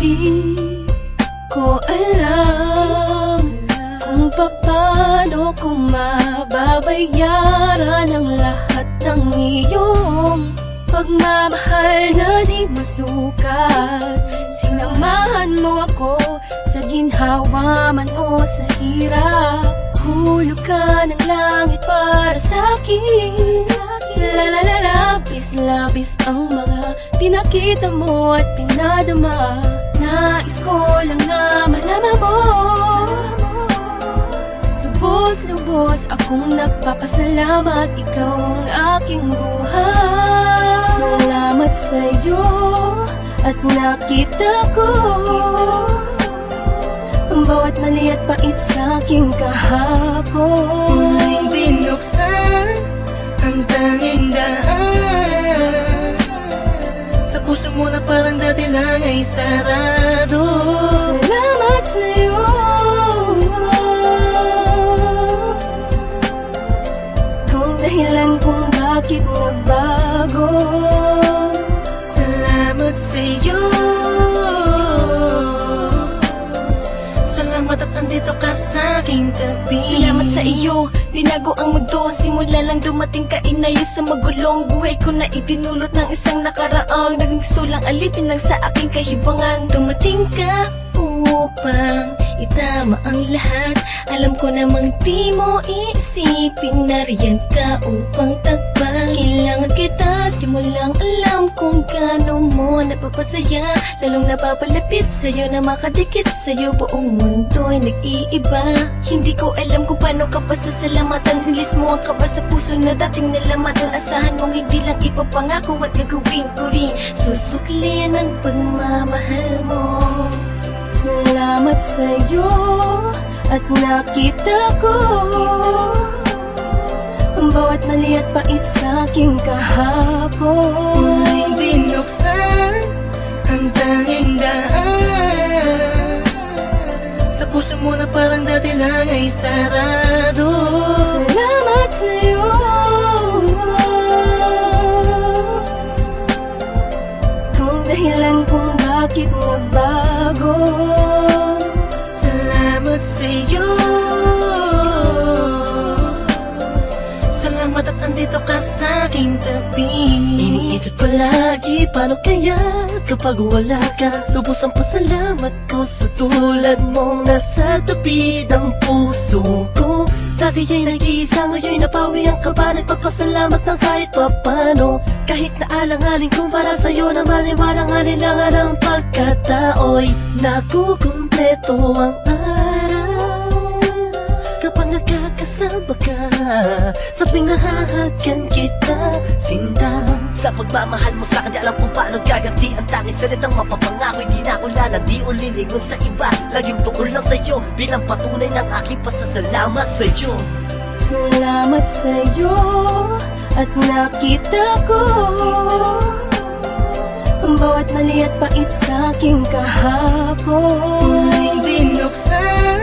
Di ko alam kung paano ko mababayaran ang lahat ng iyong pagmamahal na di masukat. Sinamahan mo ako sa ginhawa man o sa hirap. Hulog ka ng langit para sa'kin. Labis ang mga pinakita mo at pinadama. Nais ko lang na malaman mo. Lubos akong nagpapasalamat, ikaw ang aking buhay. Salamat sa'yo at nakita ko ang bawat mali at pait sa'king kahapon. Muling binuksan ang tanging daan sa puso mo na parang dati lang ay sarado. Salamat sa'yo kung dahilan kung bakit nabago. Salamat sa'yo, salamat at andito ka sa aking tabi. Salamat sa iyo, binago ang mundo. Simula lang dumating ka, inayos sa magulong buhay ko na itinulot ng isang nakaraang naging sulang alipin lang sa aking kahibangan. Dumating ka upang itama ang lahat. Alam ko namang di mo iisipin, nariyan ka upang tagpan. Kailangan kita, di mo lang alam kung gaano mo napapasaya. Lalong napapalapit sa'yo na makadikit sa'yo, buong mundo'y nag-iiba. Hindi ko alam kung paano ka pasasalamatan. Ilis mo ang kaba sa puso na dating nalamatan. Asahan mong hindi lang ipapangako at gagawin ko rin. Susuklian ang pagmamahal mo. Salamat sa'yo at nakita ko ang bawat mali at pait sa'king kahapon. Muling binuksan ang tanging daan sa puso mo na parang dati lang ay sarado. Salamat sa'yo kung dahilan kung bakit nabago. Salamat sa'yo, salamat at andito ka sa aking tabi. Iniisip ko lagi, paano kaya kapag wala ka? Lubos ang pasalamat ko sa tulad mong nasa tabi ng puso ko. Dati ay nag-iisa, ngayon'y napawi ang kaba. Nagpapasalamat ng kahit papano. Kahit na alang-aling kung para sa'yo naman ay walang alinlangan ang pagkatao'y nakukumpleto ang araw kapag nakakasama ka. Sa tuwing nahahagan kita, sinta sa pagmamahal mo sa'kin, di alam kung paano gaganti ang tanging salitang mapapangako. Hindi na ako lalandi o lilingon sa iba. Laging tukol lang sa'yo bilang patunay ng aking pasasalamat sa'yo. Salamat sa'yo at nakita ko ang bawat mali at pait sa'king kahapon. Muling binuksan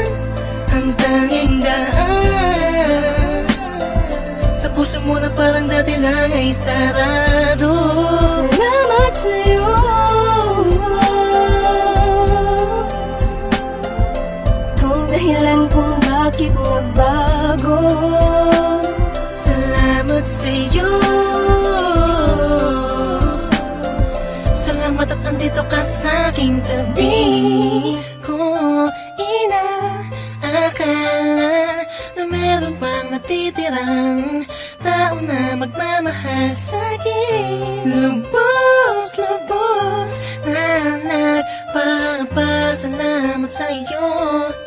ang tanging daan sa puso mo na parang dati lang ay sarado. Salamat sa'yo kung dahilan kung bakit nabago. Salamat sa'yo, salamat at andito ka sa aking tabi. Kung inaakala na meron pang natitirang tao na magmamahal sa'kin, lubos na nagpapasalamat sa'yo.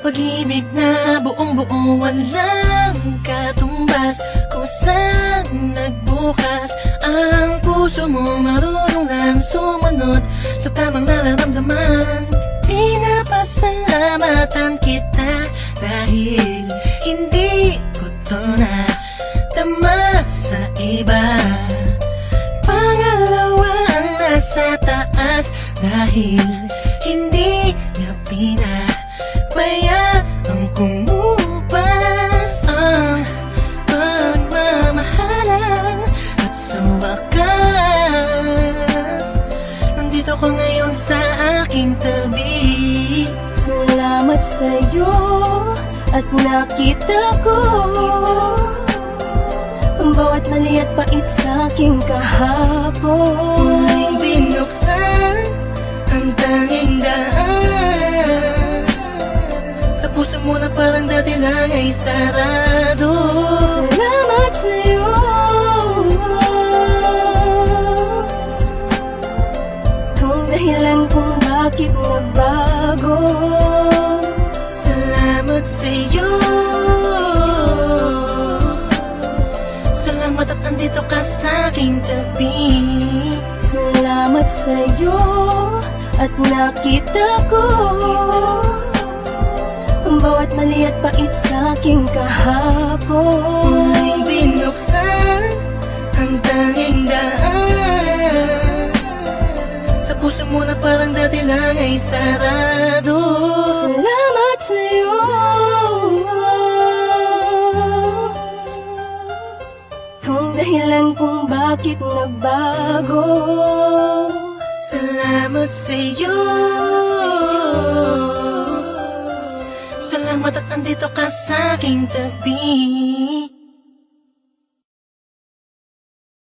Pag-ibig na buong-buo, walang katumbas. Kung saan nagbukas ang puso mo, marunong lang sumunod sa tamang nararamdaman. Pinapasalamatan kita dahil hindi ko to na tama sa iba. Pangalawa ang nasa taas dahil hindi niya pinabayaan kumupas ang pagmamahalan. At sa wakas, nandito ko ngayon sa aking tabi. sa'yo at nakita ko ang bawat mali at pait sa'king kahapon. Muling binuksan ang tanging daan sa puso mo na parang dati lang ay sarado. Salamat sa'yo, kung dahilan kung bakit nagbago. Salamat sa'yo, salamat at andito ka sa aking tabi. Salamat sa'yo at nakita ko ang bawat mali at pait sa'king kahapon. Muling binuksan ang tanging daan sa puso mo na parang dati lang ay sarado. Salamat sa'yo, kung dahilan kung bakit nagbago. Salamat sa'yo, salamat at andito ka sa aking tabi.